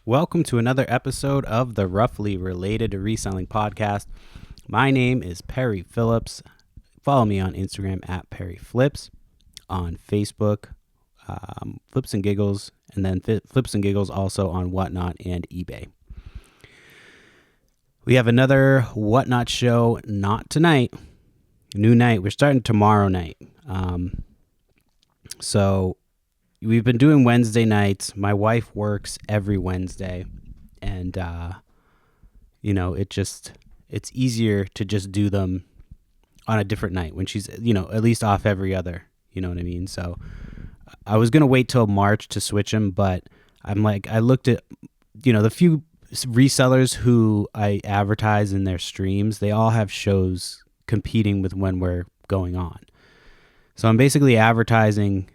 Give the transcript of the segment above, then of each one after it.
Welcome to another episode of the Roughly Related to Reselling podcast. My name is Perry Phillips. Follow me on Instagram at Perry Flips, on Facebook, Flips and Giggles, and then Flips and Giggles also on Whatnot and eBay. We have another Whatnot show, not tonight, new night. We're starting tomorrow night. So we've been doing Wednesday nights. My wife works every Wednesday, and it's easier to just do them on a different night when she's, at least off every other, you know what I mean? So I was going to wait till March to switch them, but I looked at, the few resellers who I advertise in their streams, they all have shows competing with when we're going on. So I'm basically advertising,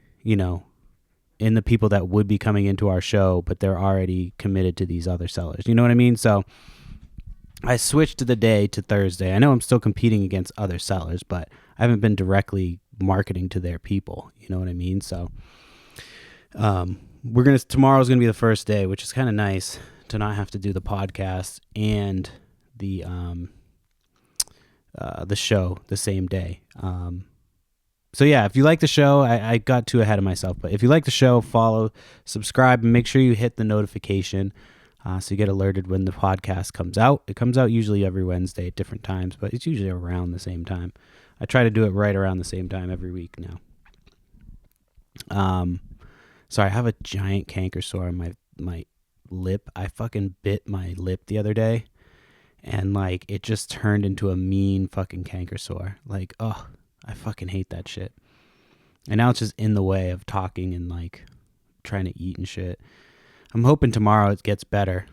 in the people that would be coming into our show, but they're already committed to these other sellers. You know what I mean? So I switched the day to Thursday. I know I'm still competing against other sellers, but I haven't been directly marketing to their people. You know what I mean? So tomorrow's gonna be the first day, which is kind of nice to not have to do the podcast and the show the same day. So yeah, if you like the show, I got too ahead of myself, but if you like the show, follow, subscribe, and make sure you hit the notification so you get alerted when the podcast comes out. It comes out usually every Wednesday at different times, but it's usually around the same time. I try to do it right around the same time every week now. Sorry, I have a giant canker sore on my lip. I fucking bit my lip the other day, and it just turned into a mean fucking canker sore. I fucking hate that shit. And now it's just in the way of talking and trying to eat and shit. I'm hoping tomorrow it gets better,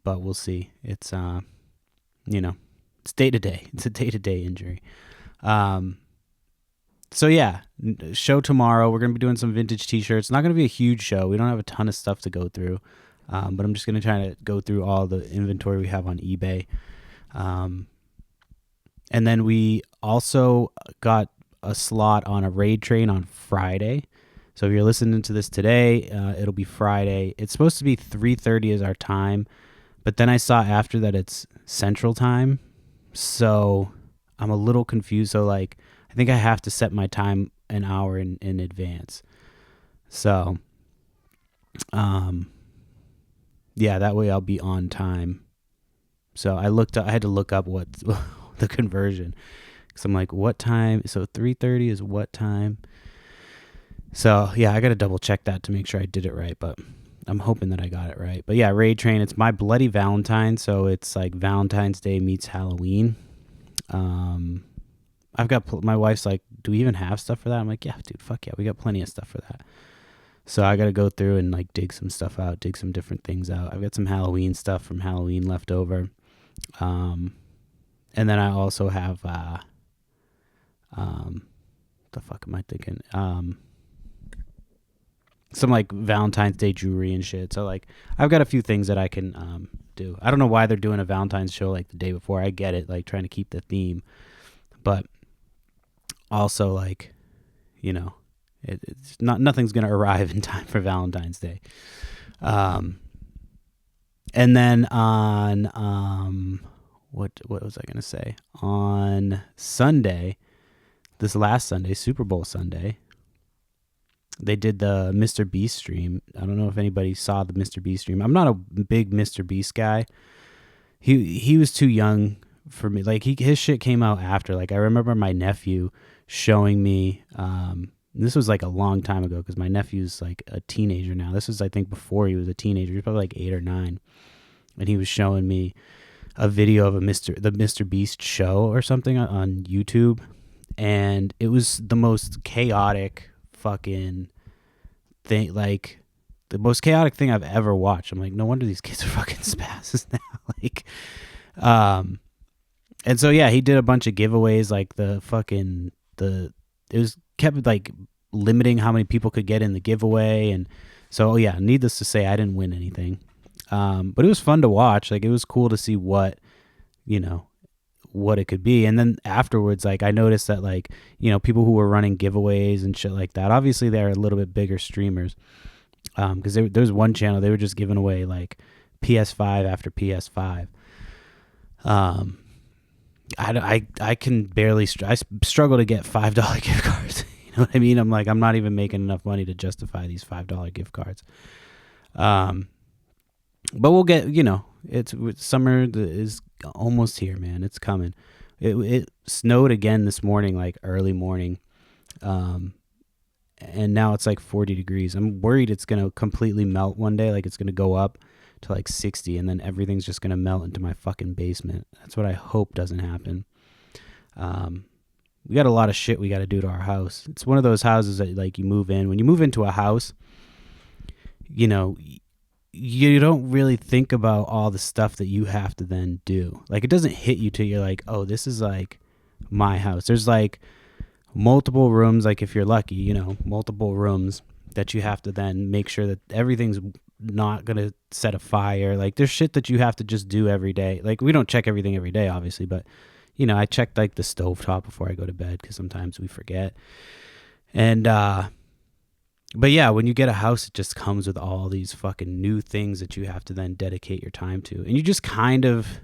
but we'll see. It's it's day to day. It's a day to day injury. So yeah, show tomorrow. We're going to be doing some vintage t-shirts. It's not going to be a huge show. We don't have a ton of stuff to go through. But I'm just going to try to go through all the inventory we have on eBay. And then we also got a slot on a raid train on Friday. So if you're listening to this today, it'll be Friday. It's supposed to be 3:30 is our time, but then I saw after that it's Central Time. So I'm a little confused. So I think I have to set my time an hour in advance. So yeah, that way I'll be on time. So I had to look up what the conversion, because I'm like, what time? So 3:30 is what time? So yeah, I got to double check that to make sure I did it right, but I'm hoping that I got it right. But yeah, raid train, it's my bloody Valentine. So it's like Valentine's Day meets Halloween. I've got, my wife's like, do we even have stuff for that? I'm like, yeah, dude, fuck yeah. We got plenty of stuff for that. So I got to go through and dig some stuff out, dig some different things out. I've got some Halloween stuff from Halloween left over. And then I also have, the fuck am I thinking? Some Valentine's Day jewelry and shit. So I've got a few things that I can do. I don't know why they're doing a Valentine's show the day before. I get it, trying to keep the theme, but also it's not, nothing's gonna arrive in time for Valentine's Day. And then on what was I gonna say? On Sunday, this last Sunday, Super Bowl Sunday, they did the Mr. Beast stream. I don't know if anybody saw the Mr. Beast stream. I'm not a big Mr. Beast guy. He was too young for me. His shit came out after. I remember my nephew showing me. This was a long time ago, because my nephew's a teenager now. This was, I think, before he was a teenager. He was probably 8 or 9, and he was showing me a video of the Mr. Beast show or something on YouTube, and it was the most chaotic fucking thing, the most chaotic thing I've ever watched. I'm like, no wonder these kids are fucking spazzes now. And so yeah, he did a bunch of giveaways, it was kept limiting how many people could get in the giveaway, and so yeah, needless to say, I didn't win anything. But it was fun to watch. It was cool to see what it could be. And then afterwards, I noticed that people who were running giveaways and shit like that, obviously they're a little bit bigger streamers, Because there was one channel they were just giving away like PS5 after PS5. Um, I can barely I struggle to get $5 gift cards. You know what I mean? I'm like, I'm not even making enough money to justify these $5 gift cards. But we'll get, it's summer is almost here, man. It's coming. It snowed again this morning, like early morning. And now it's like 40 degrees. I'm worried it's going to completely melt one day. Like it's going to go up to like 60 and then everything's just going to melt into my fucking basement. That's what I hope doesn't happen. We got a lot of shit we got to do to our house. It's one of those houses that like you move in. When you move into a house, you don't really think about all the stuff that you have to then do. Like it doesn't hit you till you're like, oh, this is like my house. There's like multiple rooms, like if you're lucky, multiple rooms that you have to then make sure that everything's not gonna set a fire. Like there's shit that you have to just do every day. Like we don't check everything every day, obviously, but I checked like the stovetop before I go to bed because sometimes we forget. And but yeah, when you get a house, it just comes with all these fucking new things that you have to then dedicate your time to. And you just kind of,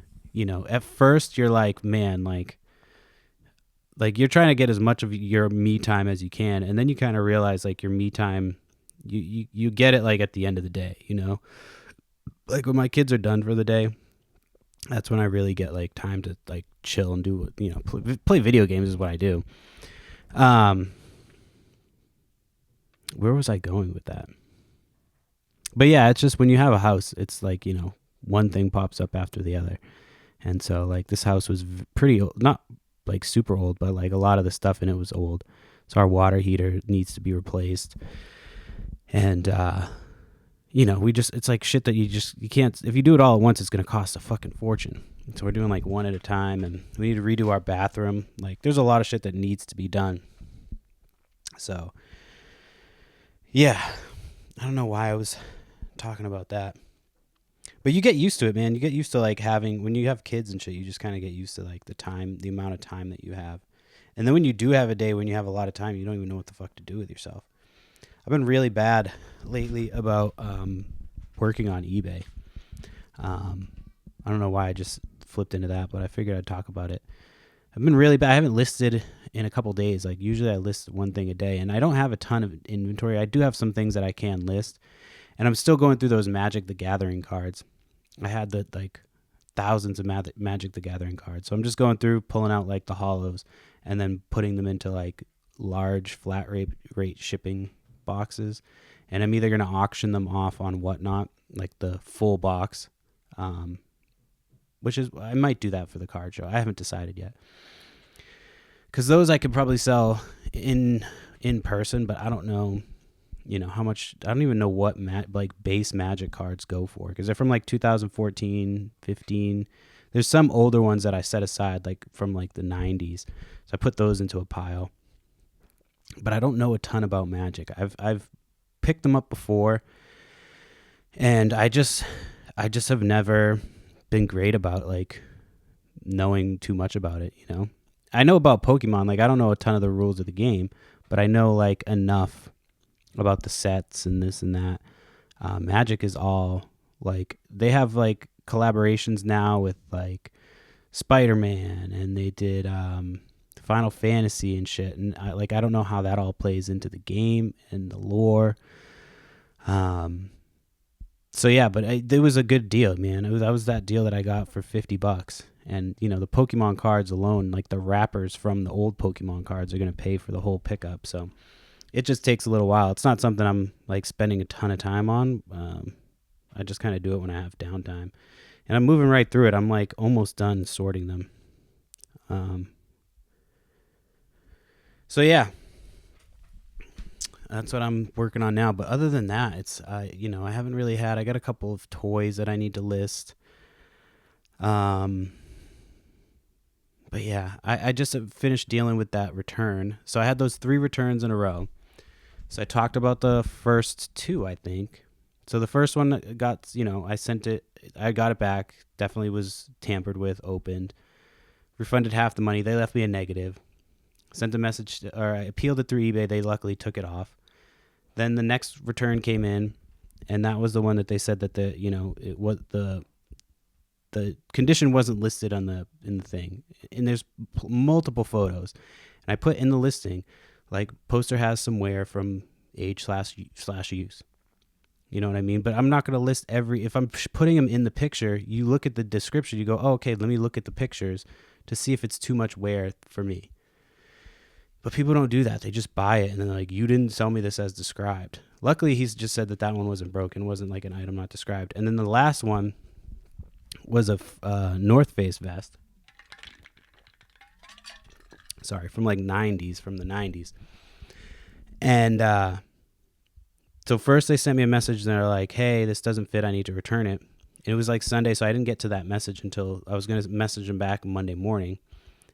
at first you're like, man, like you're trying to get as much of your me time as you can. And then you kind of realize like your me time, you get it like at the end of the day, like when my kids are done for the day, that's when I really get like time to like chill and do, play video games is what I do. Where was I going with that? But yeah, it's just when you have a house, it's like, one thing pops up after the other. And so like this house was pretty old, not like super old, but like a lot of the stuff in it was old. So our water heater needs to be replaced. And, it's like shit that you can't, if you do it all at once, it's going to cost a fucking fortune. So we're doing like one at a time and we need to redo our bathroom. Like there's a lot of shit that needs to be done. So yeah, I don't know why I was talking about that. But you get used to it, man. You get used to like when you have kids and shit, you just kind of get used to like the amount of time that you have. And then when you do have a day when you have a lot of time, you don't even know what the fuck to do with yourself. I've been really bad lately about working on eBay. I don't know why I just flipped into that, but I figured I'd talk about it. I've been really bad. I haven't listed in a couple days. Like usually I list one thing a day and I don't have a ton of inventory. I do have some things that I can list and I'm still going through those Magic the Gathering cards. I had the like thousands of Magic the Gathering cards. So I'm just going through pulling out like the hollows and then putting them into like large flat rate shipping boxes. And I'm either going to auction them off on Whatnot, like the full box, which is, I might do that for the card show. I haven't decided yet. Because those I could probably sell in person, but I don't know, how much. I don't even know what like base Magic cards go for. Because they're from like 2014, 15. There's some older ones that I set aside, like from like the 90s. So I put those into a pile. But I don't know a ton about Magic. I've picked them up before, and I just have never been great about like knowing too much about it. I know about Pokemon. Like I don't know a ton of the rules of the game, but I know like enough about the sets and this and that. Magic is all like they have like collaborations now with like Spider-Man, and they did Final Fantasy and shit, and I don't know how that all plays into the game and the lore. So yeah, but it was a good deal, man. That was that deal that I got for $50, and the Pokemon cards alone, like the wrappers from the old Pokemon cards, are gonna pay for the whole pickup. So it just takes a little while. It's not something I'm like spending a ton of time on. I just kind of do it when I have downtime, and I'm moving right through it. I'm like almost done sorting them. So yeah, that's what I'm working on now. But other than that, it's I haven't really I got a couple of toys that I need to list. But yeah, I just finished dealing with that return. So I had those 3 returns in a row. So I talked about the first 2, I think. So the first one got, I sent it, I got it back. Definitely was tampered with, opened. Refunded half the money. They left me a negative. Sent a message, or I appealed it through eBay. They luckily took it off. Then the next return came in. and that was the one that they said that it was the condition wasn't listed in the thing, and there's multiple photos, and I put in the listing like poster has some wear from age / use. You know what I mean? But I'm not going to list if I'm putting them in the picture, you look at the description, you go, oh, okay, let me look at the pictures to see if it's too much wear for me. But people don't do that. They just buy it and then they're like, you didn't sell me this as described. Luckily, he's just said that one wasn't broken, wasn't like an item not described. And then the last one was a North Face vest. Sorry, from the 90s. And so first they sent me a message and they're like, hey, this doesn't fit. I need to return it. And it was like Sunday, so I didn't get to that message until I was going to message them back Monday morning.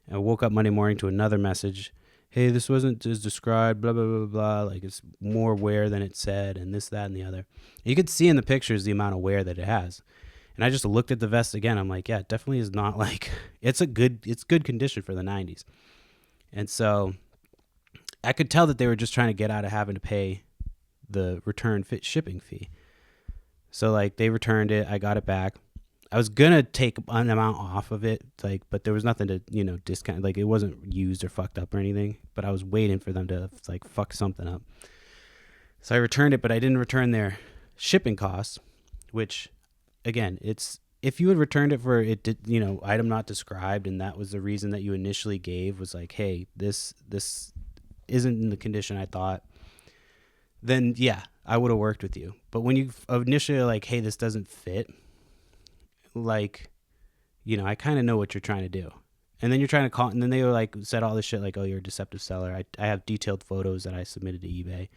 And I woke up Monday morning to another message. Hey, this wasn't as described, blah, blah, blah, blah. Like it's more wear than it said and this, that, and the other. And you could see in the pictures the amount of wear that it has. And I just looked at the vest again. I'm like, yeah, it definitely is not like, it's good condition for the 90s. And so I could tell that they were just trying to get out of having to pay the return shipping fee. So like they returned it. I got it back. I was going to take an amount off of it, like, but there was nothing to, discount. Like it wasn't used or fucked up or anything, but I was waiting for them to like fuck something up. So I returned it, but I didn't return their shipping costs, which again, if you had returned it for item not described, and that was the reason that you initially gave was like, hey, this isn't in the condition I thought, then yeah, I would have worked with you. But when you initially like, hey, this doesn't fit, like, I kind of know what you're trying to do. And then you're trying to call, and then they were like, said all this shit like, oh, you're a deceptive seller. I have detailed photos that I submitted to eBay.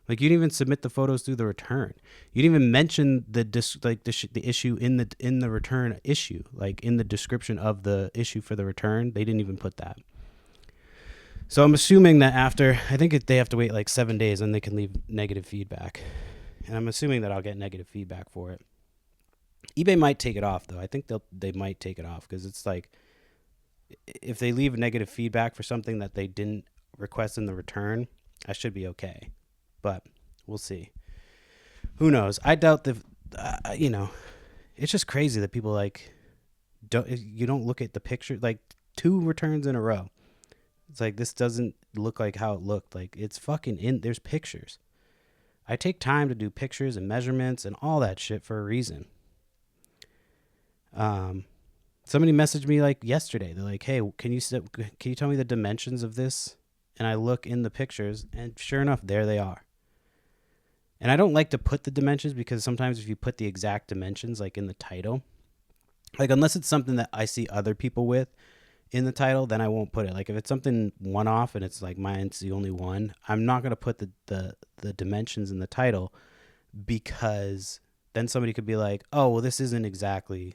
Like you didn't even submit the photos through the return. You didn't even mention the issue in the return issue, like in the description of the issue for the return. They didn't even put that. So I'm assuming that I think they have to wait like 7 days and they can leave negative feedback. And I'm assuming that I'll get negative feedback for it. eBay might take it off though. I think they might take it off because it's like if they leave negative feedback for something that they didn't request in the return, I should be okay. But we'll see. Who knows? I doubt it's just crazy that people like you don't look at the picture, like 2 returns in a row. It's like, this doesn't look like how it looked. Like it's fucking there's pictures. I take time to do pictures and measurements and all that shit for a reason. Somebody messaged me like yesterday. They're like, hey, can you tell me the dimensions of this? And I look in the pictures and sure enough, there they are. And I don't like to put the dimensions because sometimes if you put the exact dimensions like in the title, like unless it's something that I see other people with in the title, then I won't put it. Like if it's something one off and it's like mine's the only one, I'm not going to put the dimensions in the title because then somebody could be like, oh, well, this isn't exactly,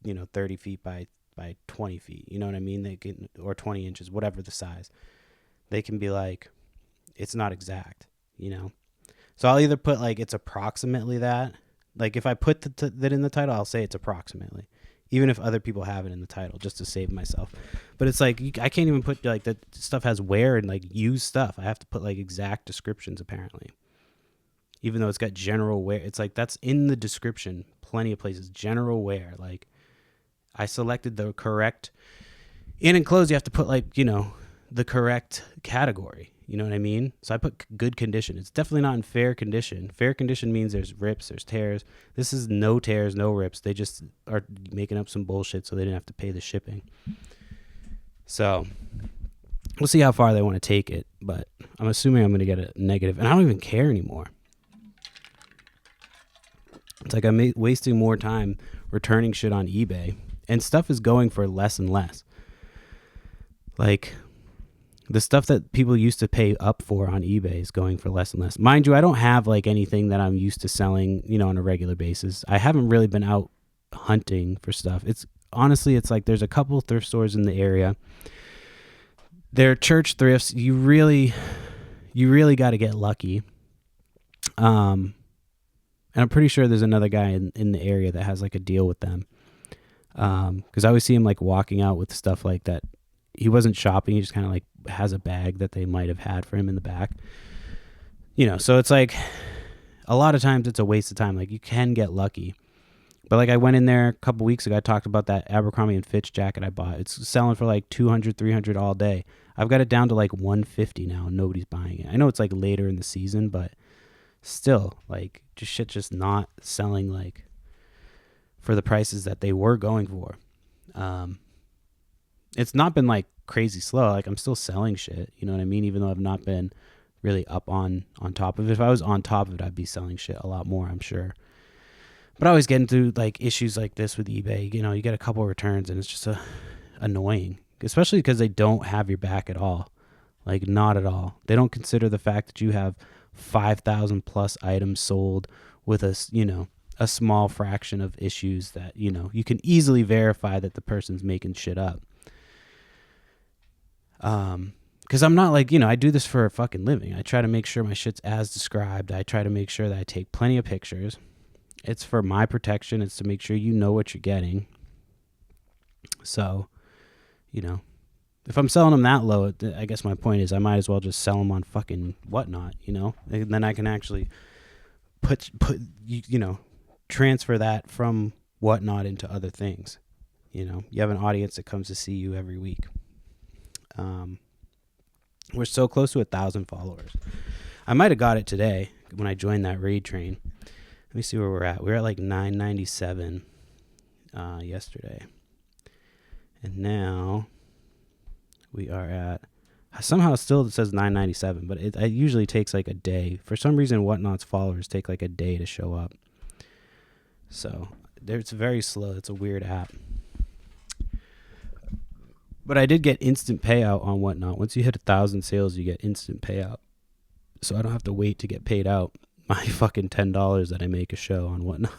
30 feet by 20 feet. You know what I mean? They can, or 20 inches, whatever the size. They can be like, it's not exact, So I'll either put like it's approximately that. Like if I put that in the title, I'll say it's approximately, even if other people have it in the title, just to save myself. But it's like I can't even put like that stuff has wear and like used stuff. I have to put like exact descriptions apparently, even though it's got general wear. It's like that's in the description. Plenty of places, general wear. Like I selected the correct. In enclosed, you have to put like the correct category. You know what I mean? So I put good condition. It's definitely not in fair condition. Fair condition means there's rips, there's tears. This is no tears, no rips. They just are making up some bullshit so they didn't have to pay the shipping. So we'll see how far they want to take it, but I'm assuming I'm going to get a negative, and I don't even care anymore. It's like I'm wasting more time returning shit on eBay, and stuff is going for less and less. Like the stuff that people used to pay up for on eBay is going for less and less. Mind you, I don't have like anything that I'm used to selling, on a regular basis. I haven't really been out hunting for stuff. It's like there's a couple thrift stores in the area. They're church thrifts. You really got to get lucky. And I'm pretty sure there's another guy in the area that has like a deal with them. Cause I always see him like walking out with stuff like that. He wasn't shopping. He just kind of like has a bag that they might have had for him in the back, so it's like, a lot of times it's a waste of time. Like, you can get lucky. But like, I went in there a couple weeks ago, I talked about that Abercrombie and Fitch jacket I bought. It's selling for like 200, 300 all day. I've got it down to like 150 now and nobody's buying it. I know it's like later in the season, but still, like, just shit just not selling like for the prices that they were going for. It's not been like crazy slow. Like, I'm still selling shit, you know what I mean? Even though I've not been really up on top of it. If I was on top of it, I'd be selling shit a lot more, I'm sure. But I always get into like issues like this with eBay. You know, you get a couple of returns and it's just annoying, especially because they don't have your back at all. Like, not at all. They don't consider the fact that you have 5,000 plus items sold with a small fraction of issues that, you can easily verify that the person's making shit up. Because I'm not like, I do this for a fucking living. I try to make sure my shit's as described. I try to make sure that I take plenty of pictures. It's for my protection. It's to make sure you know what you're getting. So, if I'm selling them that low, I guess my point is I might as well just sell them on fucking Whatnot, and then I can actually put transfer that from Whatnot into other things. You have an audience that comes to see you every week. We're so close to 1,000 followers. I might have got it today when I joined that raid train. Let me see where we're at. We're at like 997 yesterday. And now we are at, somehow still it says 997, but it usually takes like a day. For some reason, Whatnot's followers take like a day to show up. So it's very slow. It's a weird app. But I did get instant payout on Whatnot. Once you hit 1,000 sales, you get instant payout. So I don't have to wait to get paid out my fucking $10 that I make a show on Whatnot.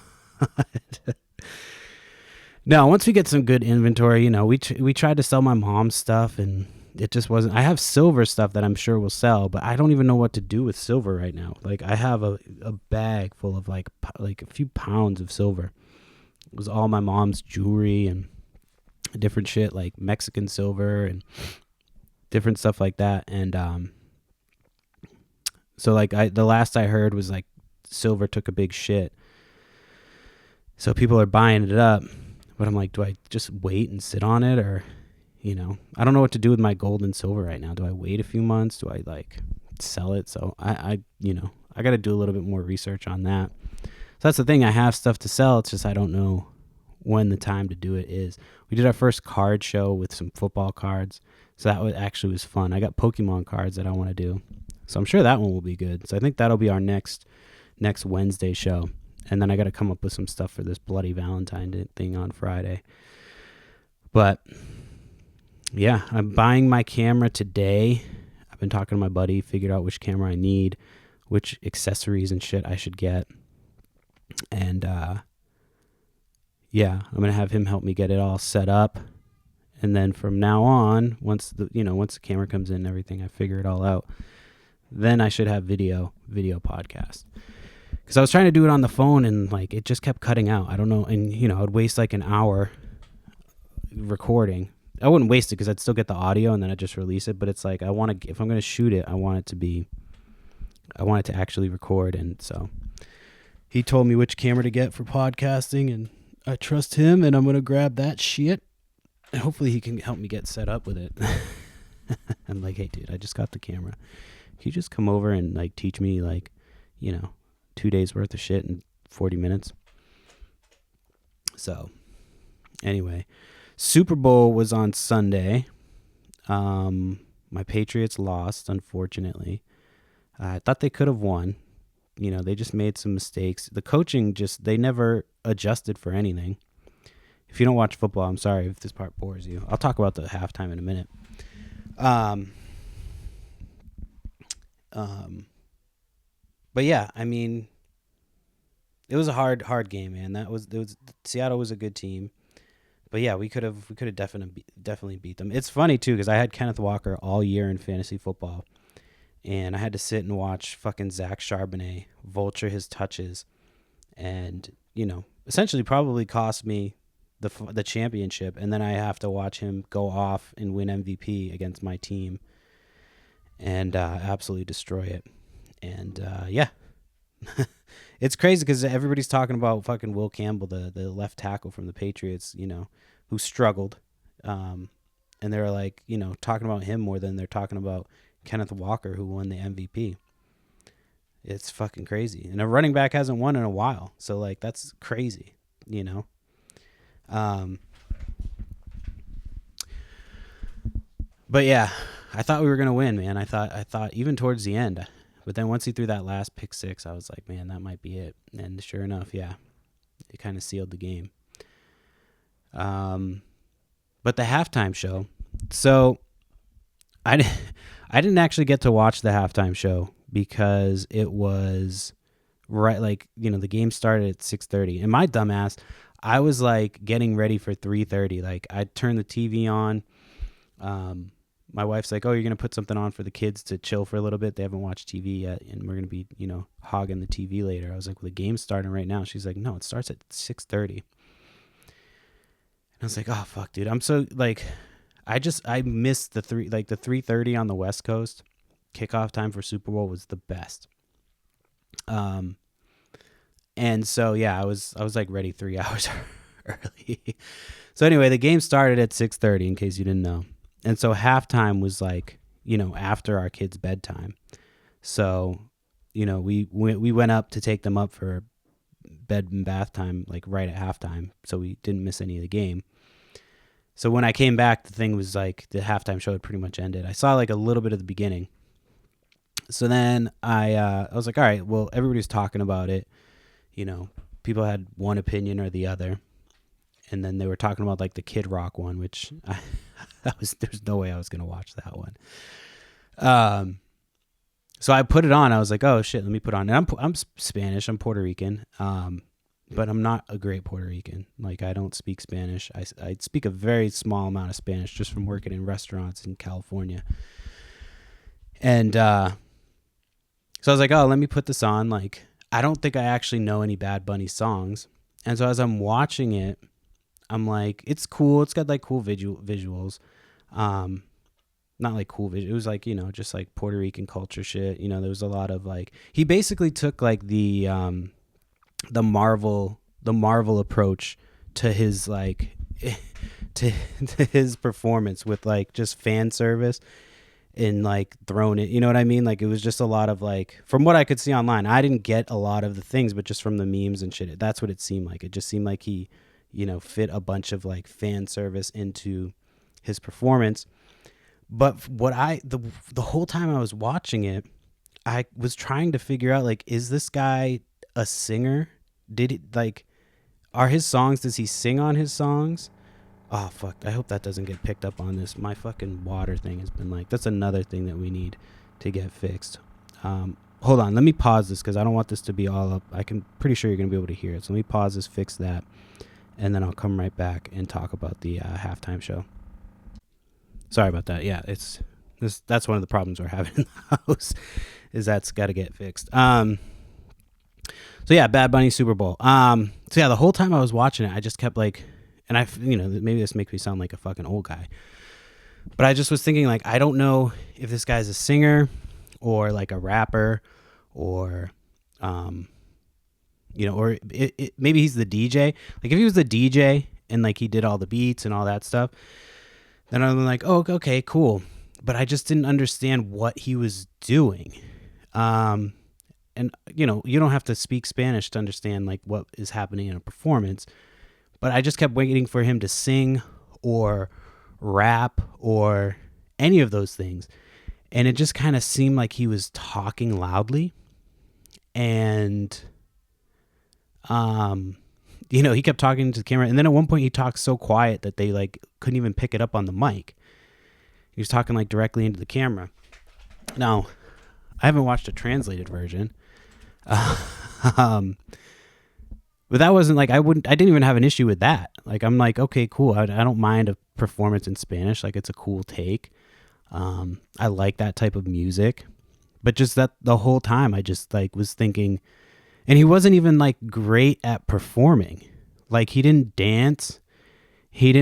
Now, once we get some good inventory, we tried to sell my mom's stuff and it just wasn't. I have silver stuff that I'm sure will sell, but I don't even know what to do with silver right now. Like, I have a bag full of like a few pounds of silver. It was all my mom's jewelry and different shit, like Mexican silver and different stuff like that. And so like the last I heard was like silver took a big shit, so people are buying it up. But I'm like, do I just wait and sit on it, or I don't know what to do with my gold and silver right now. Do I wait a few months? Do I like sell it? So I got to do a little bit more research on that. So that's the thing. I have stuff to sell. It's just I don't know when the time to do it is. We did our first card show with some football cards, so that was fun. I got Pokemon cards that I want to do, so I'm sure that one will be good. So I think that'll be our next Wednesday show, and then I got to come up with some stuff for this bloody Valentine thing on Friday. But yeah, I'm buying my camera today. I've been talking to my buddy, figured out which camera I need, which accessories and shit I should get, and yeah, I'm going to have him help me get it all set up. And then from now on, once the camera comes in and everything, I figure it all out, then I should have video podcast. Because I was trying to do it on the phone and like it just kept cutting out. I don't know. And I would waste like an hour recording. I wouldn't waste it because I'd still get the audio and then I'd just release it. But it's like, if I'm going to shoot it, I want it to actually record. And so he told me which camera to get for podcasting, and I trust him, and I'm going to grab that shit, and hopefully he can help me get set up with it. I'm like, hey, dude, I just got the camera. Can you just come over and, like, teach me, like, 2 days worth of shit in 40 minutes? So, anyway, Super Bowl was on Sunday. My Patriots lost, unfortunately. I thought they could have won. They just made some mistakes. The coaching they never adjusted for anything. If you don't watch football, I'm sorry if this part bores you. I'll talk about the halftime in a minute. But yeah, I mean, it was a hard game, man. Seattle was a good team. But yeah, we could have definitely beat them. It's funny too, because I had Kenneth Walker all year in fantasy football. And I had to sit and watch fucking Zach Charbonnet vulture his touches and, essentially probably cost me the championship. And then I have to watch him go off and win MVP against my team and absolutely destroy it. And, yeah, It's crazy because everybody's talking about fucking Will Campbell, the left tackle from the Patriots, who struggled. And they're like, talking about him more than they're talking about Kenneth Walker, who won the MVP. It's fucking crazy. And a running back hasn't won in a while. So, like, that's crazy, But yeah, I thought we were going to win, man. I thought even towards the end. But then once he threw that last pick six, I was like, man, that might be it. And sure enough, yeah, it kind of sealed the game. But the halftime show. So I didn't actually get to watch the halftime show because it was right, like, the game started at 6:30. And my dumbass, I was like getting ready for 3:30. Like, I turned the TV on. My wife's like, oh, you're going to put something on for the kids to chill for a little bit. They haven't watched TV yet, and we're going to be, hogging the TV later. I was like, well, the game's starting right now. She's like, no, it starts at 6:30. And I was like, oh, fuck, dude. I'm so, like, I missed the 3:30 on the West Coast. Kickoff time for Super Bowl was the best. And so, yeah, I was like ready 3 hours early. So anyway, the game started at 6:30, in case you didn't know. And so halftime was like, after our kids' bedtime. So, we went up to take them up for bed and bath time, like right at halftime. So we didn't miss any of the game. So when I came back, the thing was like the halftime show had pretty much ended. I saw like a little bit of the beginning. So then I was like, all right, well, everybody's talking about it. People had one opinion or the other. And then they were talking about like the Kid Rock one, which there's no way I was going to watch that one. So I put it on. I was like, oh shit, let me put it on. And I'm Spanish. I'm Puerto Rican. But I'm not a great Puerto Rican. Like, I don't speak Spanish. I speak a very small amount of Spanish just from working in restaurants in California. And so I was like, oh, let me put this on. Like, I don't think I actually know any Bad Bunny songs. And so as I'm watching it, I'm like, it's cool. It's got like cool visuals. Not like cool visuals. It was like, just like Puerto Rican culture shit. There was a lot of like, he basically took like the Marvel approach to his like to his performance with like just fan service and like thrown it, you know what I mean? Like, it was just a lot of like, from what I could see online, I didn't get a lot of the things, but just from the memes and shit, that's what it seemed like. It just seemed like he, fit a bunch of like fan service into his performance. But what the whole time I was watching it, I was trying to figure out, like, is this guy a singer? Did it, like, are his songs, does he sing on his songs? Oh, fuck. I hope that doesn't get picked up on this. My fucking water thing has been like, that's another thing that we need to get fixed. Hold on. Let me pause this because I don't want this to be all up. Pretty sure you're going to be able to hear it. So let me pause this, fix that, and then I'll come right back and talk about the halftime show. Sorry about that. Yeah, that's one of the problems we're having in the house, is that's got to get fixed. So yeah, Bad Bunny Super Bowl. So yeah, the whole time I was watching it, I just kept like, and maybe this makes me sound like a fucking old guy, but I just was thinking, like, I don't know if this guy's a singer or like a rapper or, or maybe he's the DJ. Like, if he was the DJ and like he did all the beats and all that stuff, then I'm like, oh, okay, cool. But I just didn't understand what he was doing. And, you don't have to speak Spanish to understand like what is happening in a performance. But I just kept waiting for him to sing or rap or any of those things. And it just kind of seemed like he was talking loudly. And, he kept talking to the camera. And then at one point he talked so quiet that they like couldn't even pick it up on the mic. He was talking like directly into the camera. Now, I haven't watched a translated version. But that wasn't like, I didn't even have an issue with that. Like, I'm like, okay, cool. I don't mind a performance in Spanish. Like, it's a cool take. I like that type of music, but just that the whole time I just like was thinking, and he wasn't even like great at performing. Like, he didn't dance. He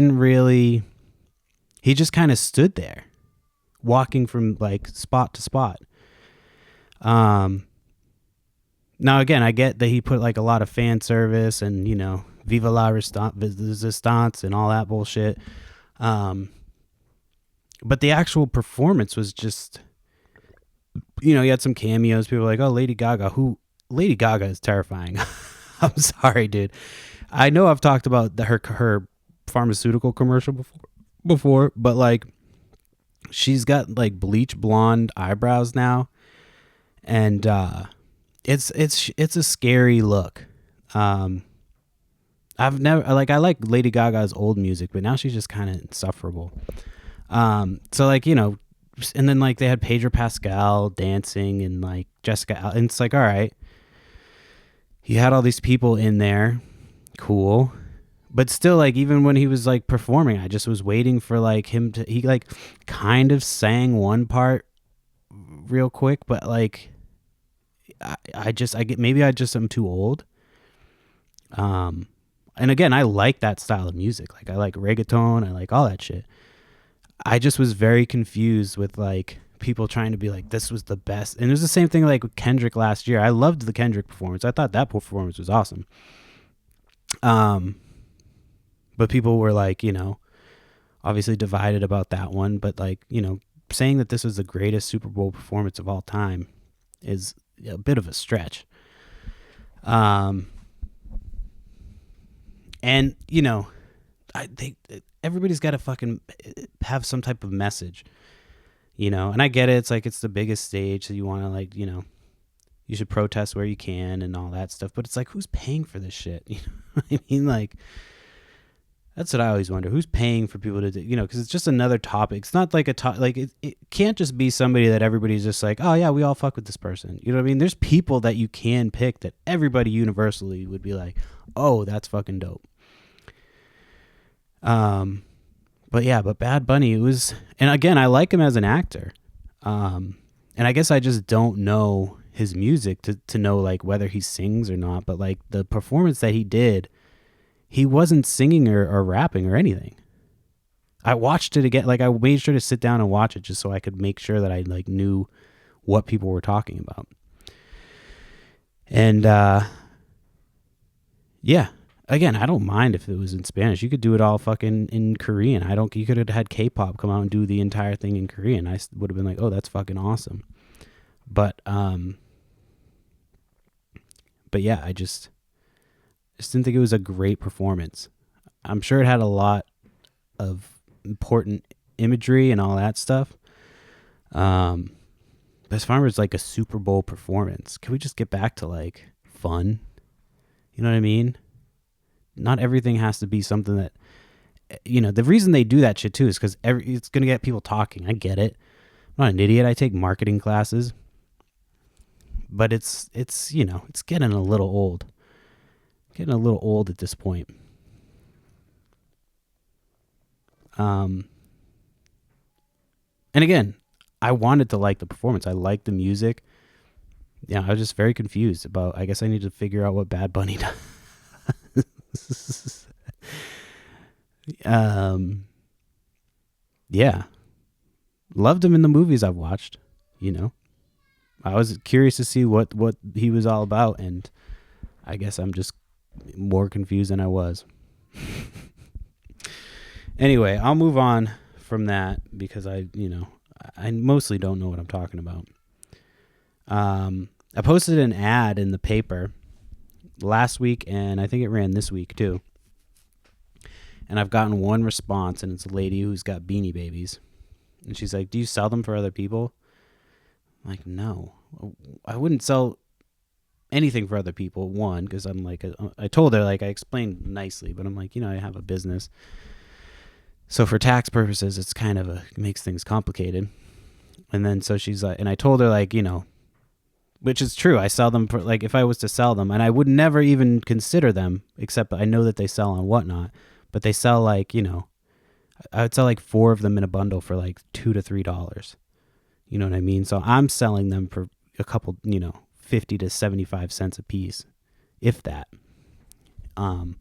just kind of stood there walking from like spot to spot. Now again, I get that he put like a lot of fan service and Viva la Resistance and all that bullshit. But the actual performance was just, he had some cameos. People were like, oh, Lady Gaga. Lady Gaga is terrifying. I'm sorry, dude. I know I've talked about her pharmaceutical commercial before, but like, she's got like bleach blonde eyebrows now, and it's a scary look. I've never I like Lady Gaga's old music, but now she's just kind of insufferable. So like, and then like they had Pedro Pascal dancing and like Jessica, and it's like, all right, he had all these people in there, cool, but still, like, even when he was like performing, I just was waiting for like he like kind of sang one part real quick, but like I get, maybe I just am too old. And again, I like that style of music. Like I like reggaeton, I like all that shit. I just was very confused with like people trying to be like, this was the best. And it was the same thing like with Kendrick last year. I loved the Kendrick performance. I thought that performance was awesome. But people were like, obviously divided about that one. But like, saying that this was the greatest Super Bowl performance of all time is a bit of a stretch. And everybody's got to fucking have some type of message, and I get it. It's like, it's the biggest stage, so you want to like, you should protest where you can and all that stuff. But it's like, who's paying for this shit? You know what I mean? Like, that's what I always wonder. Who's paying for people to do, because it's just another topic. It's not like it can't just be somebody that everybody's just like, oh yeah, we all fuck with this person. You know what I mean? There's people that you can pick that everybody universally would be like, oh, that's fucking dope. But Bad Bunny, it was, and again, I like him as an actor. And I guess I just don't know his music to know like whether he sings or not, but like the performance that he did, he wasn't singing or rapping or anything. I watched it again. Like I made sure to sit down and watch it just so I could make sure that I like knew what people were talking about. And, yeah. Again, I don't mind if it was in Spanish. You could do it all fucking in Korean. You could have had K-pop come out and do the entire thing in Korean. I would have been like, oh, that's fucking awesome. But yeah, I just didn't think it was a great performance. I'm sure it had a lot of important imagery and all that stuff. But as far as like a Super Bowl performance, can we just get back to like fun? You know what I mean? Not everything has to be something that, the reason they do that shit too is because it's going to get people talking. I get it. I'm not an idiot. I take marketing classes, but it's getting a little old. Getting a little old at this point. And again, I wanted to like the performance. I liked the music. Yeah, I was just very confused about, I guess I need to figure out what Bad Bunny does. Yeah, loved him in the movies I've watched. I was curious to see what he was all about, and I guess I'm just more confused than I was. Anyway, I'll move on from that because I mostly don't know what I'm talking about. I posted an ad in the paper last week, and I think it ran this week too. And I've gotten one response, and it's a lady who's got Beanie Babies. And she's like, do you sell them for other people? I'm like, no. I wouldn't sell anything for other people. One, because I'm like, I told her, like, I explained nicely, but I'm like, I have a business. So for tax purposes, it's kind of it makes things complicated. And then so she's like, and I told her, like, which is true. I sell them for, like, if I was to sell them, and I would never even consider them, except I know that they sell on Whatnot. But they sell like, I would sell like 4 of them in a bundle for like $2 to $3. You know what I mean? So I'm selling them for a couple, 50 to 75 cents a piece, if that. So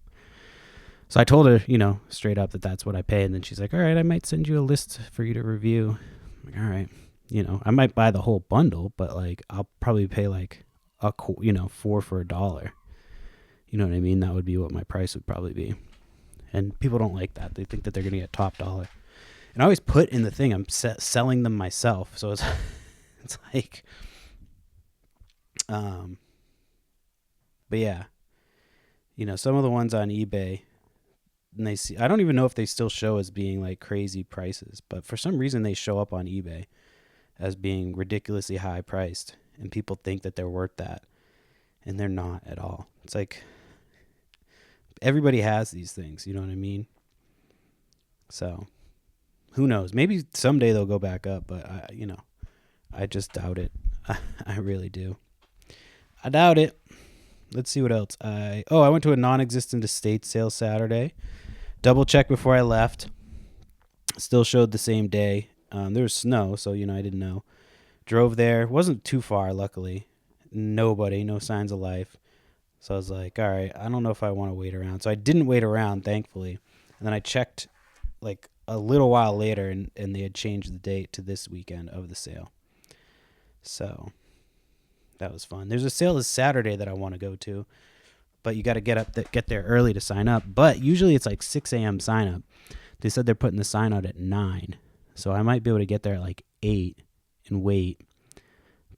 I told her, straight up that that's what I pay. And then she's like, all right, I might send you a list for you to review. I'm like, all right, I might buy the whole bundle, but like, I'll probably pay like 4 for a dollar. You know what I mean? That would be what my price would probably be. And people don't like that. They think that they're going to get top dollar. And I always put in the thing, I'm selling them myself. So it's it's like, but yeah, some of the ones on eBay, and I don't even know if they still show as being like crazy prices, but for some reason they show up on eBay as being ridiculously high priced, and people think that they're worth that, and they're not at all. It's like everybody has these things, you know what I mean? So who knows? Maybe someday they'll go back up, but I just doubt it. I really do. I doubt it. Let's see what else. I went to a non-existent estate sale Saturday. Double checked before I left. Still showed the same day. There was snow, so I didn't know. Drove there. Wasn't too far, luckily. Nobody, no signs of life. So I was like, all right, I don't know if I want to wait around. So I didn't wait around, thankfully. And then I checked like a little while later, and they had changed the date to this weekend of the sale. So that was fun. There's a sale this Saturday that I want to go to, but you got to get there early to sign up. But usually it's like 6 a.m. sign up. They said they're putting the sign out at 9, so I might be able to get there at like 8 and wait.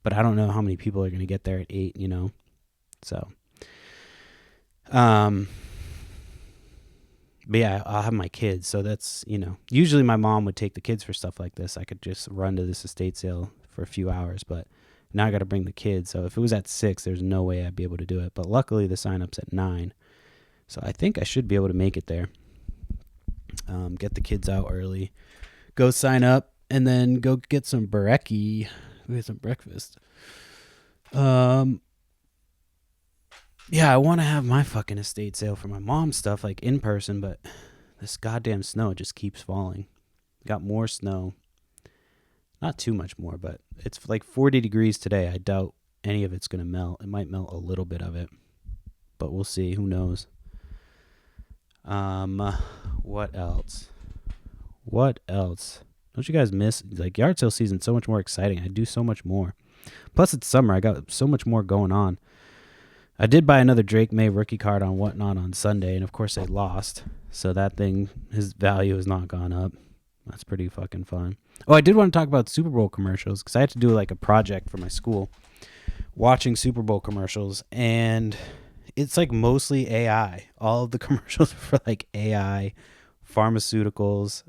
But I don't know how many people are going to get there at 8. So, but yeah, I'll have my kids. So that's usually my mom would take the kids for stuff like this. I could just run to this estate sale for a few hours, but now I got to bring the kids. So if it was at 6, there's no way I'd be able to do it. But luckily the sign up's at 9. So I think I should be able to make it there. Get the kids out early, go sign up, and then go get some brekkie. Go get some breakfast. Yeah, I want to have my fucking estate sale for my mom's stuff like in person, but this goddamn snow just keeps falling. Got more snow. Not too much more, but it's like 40 degrees today. I doubt any of it's going to melt. It might melt a little bit of it, but we'll see. Who knows? What else? Don't you guys miss, like, yard sale season? So much more exciting. I do so much more. Plus it's summer. I got so much more going on. I did buy another Drake May rookie card on Whatnot on Sunday, and of course they lost. So that thing, his value has not gone up. That's pretty fucking fun. Oh, I did want to talk about Super Bowl commercials because I had to do like a project for my school watching Super Bowl commercials, and it's like mostly AI. All of the commercials are for like AI, pharmaceuticals.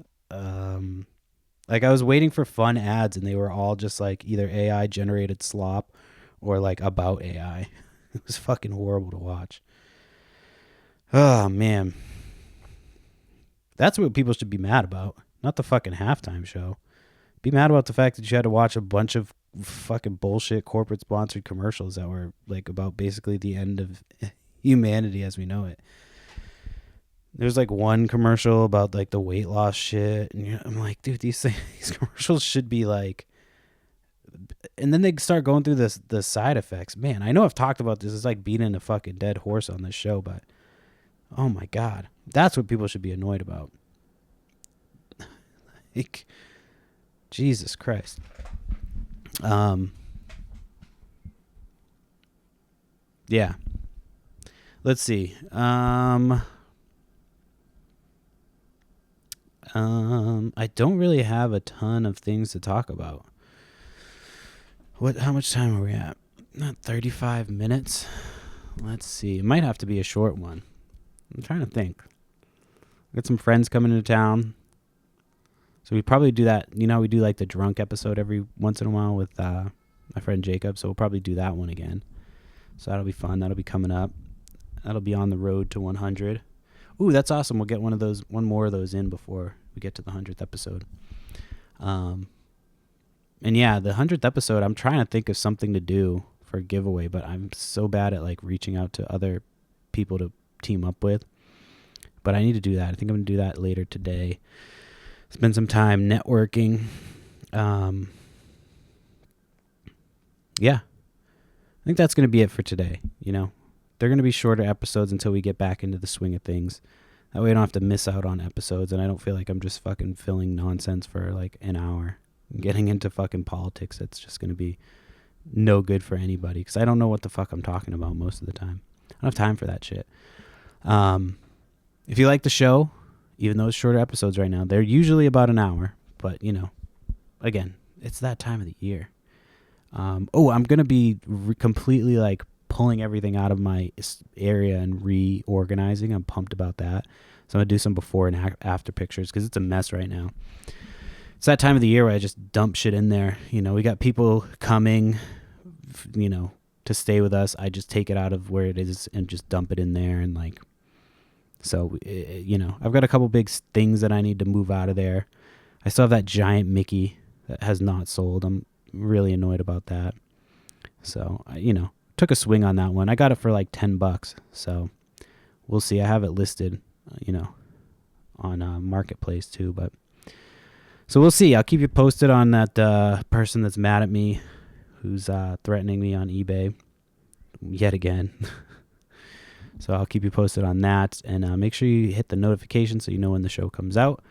Like I was waiting for fun ads, and they were all just like either AI generated slop or like about AI. It was fucking horrible to watch. Oh man. That's what people should be mad about. Not the fucking halftime show. Be mad about the fact that you had to watch a bunch of fucking bullshit corporate sponsored commercials that were like about basically the end of humanity as we know it. There's like one commercial about like the weight loss shit, and I'm like, dude, these commercials should be like. And then they start going through the side effects. Man, I know I've talked about this. It's like beating a fucking dead horse on this show, but oh my god, that's what people should be annoyed about. Like, Jesus Christ. Yeah. Let's see. I don't really have a ton of things to talk about. How much time are we at? Not 35 minutes. Let's see. It might have to be a short one. I'm trying to think. Got some friends coming into town. So we probably do that. We do like the drunk episode every once in a while with my friend Jacob. So we'll probably do that one again. So that'll be fun. That'll be coming up. That'll be on the road to 100. Ooh, that's awesome. We'll get one more of those in before we get to the 100th episode. And yeah, the 100th episode, I'm trying to think of something to do for a giveaway, but I'm so bad at like reaching out to other people to team up with. But I need to do that. I think I'm going to do that later today. Spend some time networking. Yeah. I think that's going to be it for today. They're going to be shorter episodes until we get back into the swing of things. That way I don't have to miss out on episodes, and I don't feel like I'm just fucking filling nonsense for like an hour. Getting into fucking politics, it's just going to be no good for anybody because I don't know what the fuck I'm talking about most of the time. I don't have time for that shit. If you like the show, even though it's shorter episodes right now, they're usually about an hour. But, again, it's that time of the year. I'm going to be completely like pulling everything out of my area and reorganizing. I'm pumped about that. So I'm going to do some before and after pictures because it's a mess right now. It's that time of the year where I just dump shit in there. We got people coming, to stay with us. I just take it out of where it is and just dump it in there. And like, so, I've got a couple big things that I need to move out of there. I still have that giant Mickey that has not sold. I'm really annoyed about that. So, took a swing on that one. I got it for like $10. So we'll see. I have it listed, on Marketplace too, but so we'll see. I'll keep you posted on that person that's mad at me, who's threatening me on eBay yet again. So I'll keep you posted on that, and make sure you hit the notification so you know when the show comes out.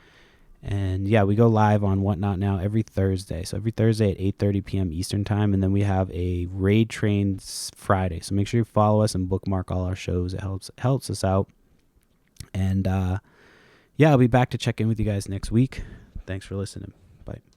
And yeah, we go live on Whatnot Now every Thursday. So every Thursday at 8:30 p.m. Eastern time, and then we have a Raid Train Friday. So make sure you follow us and bookmark all our shows. It helps us out. And yeah, I'll be back to check in with you guys next week. Thanks for listening. Bye.